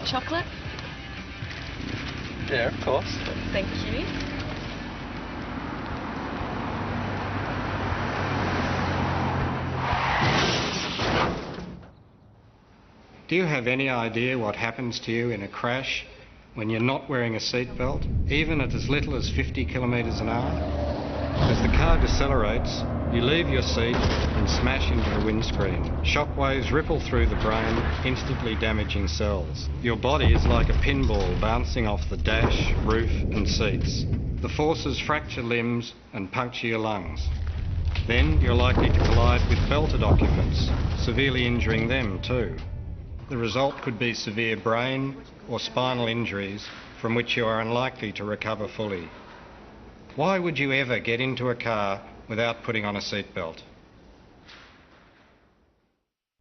of chocolate? Yeah, of course. Thank you. Do you have any idea what happens to you in a crash when you're not wearing a seatbelt, even at as little as 50 kilometres an hour? As the car decelerates, you leave your seat and smash into the windscreen. Shockwaves ripple through the brain, instantly damaging cells. Your body is like a pinball bouncing off the dash, roof and seats. The forces fracture limbs and puncture your lungs. Then you're likely to collide with belted occupants, severely injuring them too. The result could be severe brain or spinal injuries from which you are unlikely to recover fully. Why would you ever get into a car without putting on a seatbelt?